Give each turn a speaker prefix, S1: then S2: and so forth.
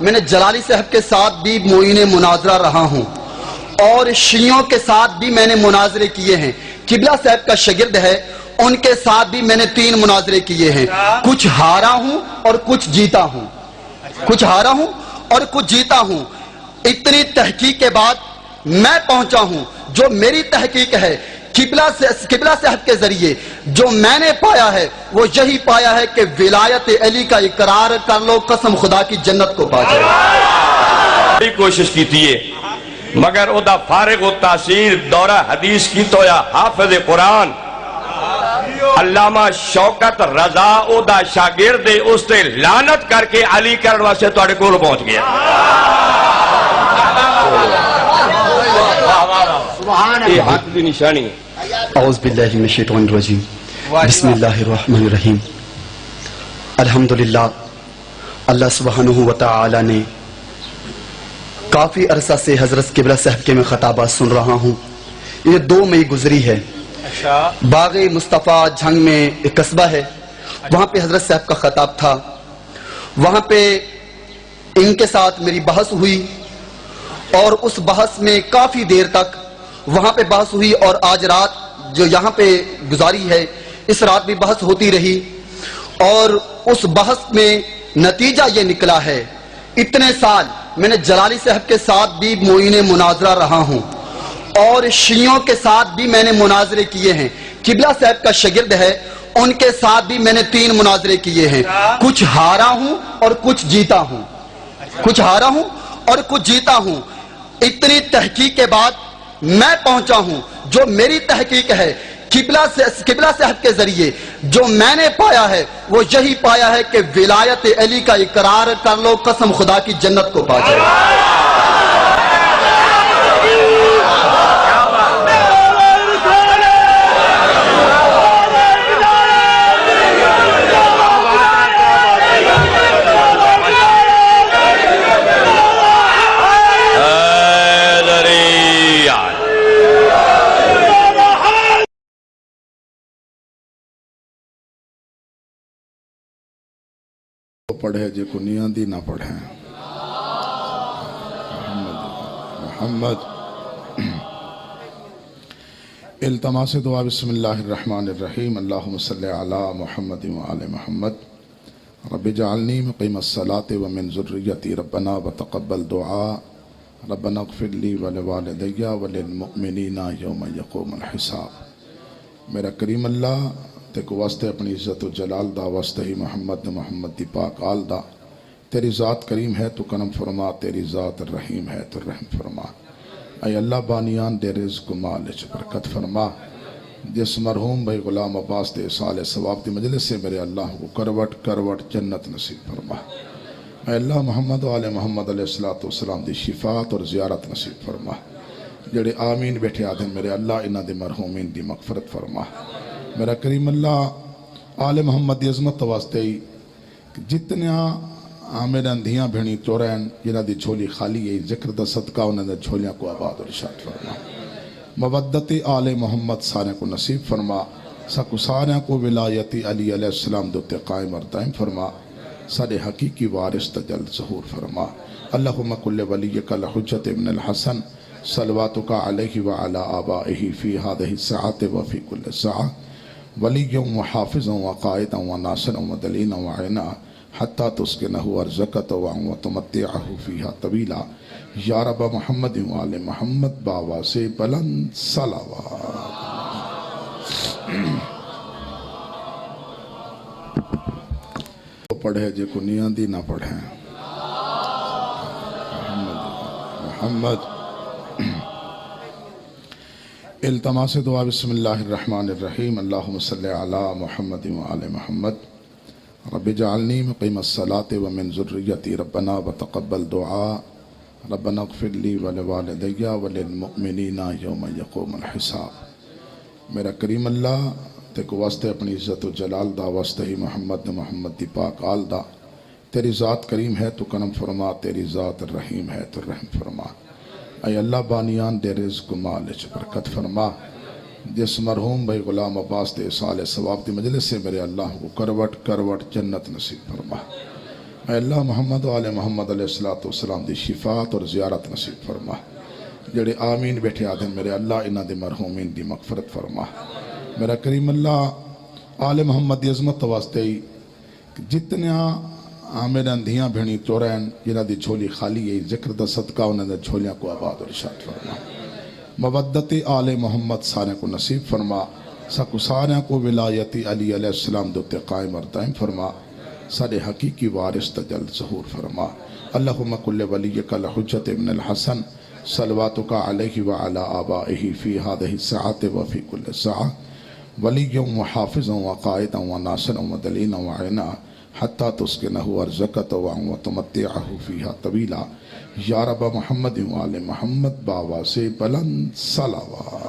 S1: میں نے جلالی صاحب کے ساتھ بھی معین مناظرہ رہا ہوں اور شیعوں کے ساتھ بھی میں نے مناظرے کیے ہیں۔ قبلہ صاحب کا شاگرد ہے، ان کے ساتھ بھی میں نے 3 مناظرے کیے ہیں، کچھ ہارا ہوں اور کچھ جیتا ہوں، کچھ ہارا ہوں اور کچھ جیتا ہوں۔ اتنی تحقیق کے بعد میں پہنچا ہوں، جو میری تحقیق ہے قبلہ صاحب کے ذریعے جو میں نے پایا ہے وہ یہی پایا ہے کہ ولایت علی کا اقرار کر لو، قسم خدا کی جنت کو پا جائے۔
S2: بڑی کوشش کی تھی مگر او دا فارغ و تاثیر دورہ حدیث کی تو یا حافظ قرآن علامہ شوکت رضا او دا شاگرد اس تے لعنت کر کے علی کرن واسطے تواڈے کول پہنچ گیا۔ یہ حق دی نشانی۔
S1: اعوذ باللہ من الشیطان الرجیم، بسم اللہ الرحمن الرحیم۔ الحمدللہ، اللہ سبحانہ وتعالی نے کافی عرصہ سے حضرت قبلہ صاحب کے میں خطابات سن رہا ہوں۔ یہ 2 مئی گزری ہے، باغ مصطفیٰ جھنگ میں ایک قصبہ ہے، وہاں پہ حضرت صاحب کا خطاب تھا، وہاں پہ ان کے ساتھ میری بحث ہوئی اور اس بحث میں کافی دیر تک وہاں پہ بحث ہوئی، اور آج رات جو یہاں پہ گزاری ہے اس رات بھی بحث ہوتی رہی، اور اس بحث میں نتیجہ یہ نکلا ہے۔ اتنے سال میں نے جلالی صاحب کے ساتھ بھی معین مناظرہ رہا ہوں اور شیعوں کے ساتھ بھی میں نے مناظرے کیے ہیں، قبلہ صاحب کا شاگرد ہے، ان کے ساتھ بھی میں نے 3 مناظرے کیے ہیں، کچھ ہارا ہوں اور کچھ جیتا ہوں، کچھ ہارا ہوں اور کچھ جیتا ہوں۔ اتنی تحقیق کے بعد میں پہنچا ہوں، جو میری تحقیق ہے قبلہ صاحب کے ذریعے جو میں نے پایا ہے وہ یہی پایا ہے کہ ولایت علی کا اقرار کر لو، قسم خدا کی جنت کو پا جائے۔
S3: پڑھے جے کو نیاندی نہ پڑھیں۔ محمد التماس دعا۔ بسم اللہ الرحمن الرحیم، اللہم صلی علی محمد وآل محمد، رب جعلنی مقیم الصلاة ومن ذریتی، ربنا وتقبل دعا، ربنا اغفر لی ولوالدی وللمؤمنین یوم یقوم الحساب۔ میرا کریم اللہ تے کو واسطے اپنی عزت و جلال دا، واسطے ہی محمد دی پاک آل دا، تیری ذات کریم ہے تو کرم فرما، تیری ذات رحیم ہے تو رحم فرما۔ اے اللہ بانیان دے رزق و مال وچ برکت فرما، جس مرحوم بھائی غلام عباس دے سال ثواب دی مجلس سے میرے اللہ کو کروٹ کروٹ جنت نصیب فرما۔ اے اللہ محمد و آل محمد علیہ السلام دی شفاعت اور زیارت نصیب فرما۔ جڑے آمین بیٹھے آدھن میرے اللہ انہاں دی مرحومین دی مغفرت فرما۔ میرا کریم اللہ آل محمد دی عظمت واسطے ہی جتنے میرے اندھیاں بھینی چورین جنہ دی جھولی خالی ہے، ذکر دا صدقہ انہوں نے جھولیاں کو آباد اور ارشاد فرما۔ مودت آل محمد سارے کو نصیب فرما، سکو سارے کو ولایت علی علیہ السلام دوتے قائم اور دائم فرما، سارے حقیقی وارث تجل ظہور فرما۔ اللہم کل ولیک الحجت ابن الحسن صلواتک علیہ وعلا آبائہ فی هذه الساعة وفی کل ساعة ولی و حافظ و قائد و ناصر و دلین و عینا حتی تسکنہ ارزقت و تمتعہ فیہا طویلا۔ یا رب محمد و آل محمد باوا سے بلند صلوات۔ پڑھے جے کو نیاندی نہ پڑھیں۔ محمد التماس دعا۔ بسم اللہ الرحمن الرحیم، اللہم صلی علی محمد وآل محمد، رب جعلنی مقیم الصلاة ومن ذریتی، ربنا وتقبل دعا، ربنا اغفر لی ولوالدی وللمؤمنین یوم یقوم الحساب۔ میرا کریم اللہ تے کو واسطے اپنی عزت و جلال دا، واسطے ہی محمد دی پاک آل دا، تیری ذات کریم ہے تو کرم فرما، تیری ذات رحیم ہے تو رحم فرما۔ اے اللہ بانیان دے رزق و مال وچ برکت فرما، جس مرحوم بھائی غلام عباس دے سال ثواب دی مجلس سے میرے اللہ کو کروٹ کروٹ جنت نصیب فرما۔ اے اللہ محمد و آل محمد علیہ السلام دی شفاعت اور زیارت نصیب فرما. جڑے آمین بیٹھے آدھے میرے اللہ انہاں دے مرحومین دی مغفرت فرما. میرا کریم اللہ آل محمد دی عظمت واسطے جتنے میرے اندھیاں بھینی چورین جنہاں دی جھولی خالی ہے ذکر دا صدقہ انہاں دے جھولیاں کو آباد اور ارشاد فرما. مودت آل محمد سارے کو نصیب فرما. سکو سارے کو ولایت علی علیہ السلام دوتے قائم اور دائم فرما. سارے حقیقی وارث تجل ظہور فرما. اللہم کل ولیک الحجت ابن الحسن صلواتک علیہ وعلا آبائہ فی هذه الساعة وفی کل ساعة ولی و حافظ و قائد و ناصر و دلین و عینا حتی تسکنہ ارزقت و تمتعہ فیہا طویلا. یا رب محمد و آل محمد باوا سے بلند صلوات.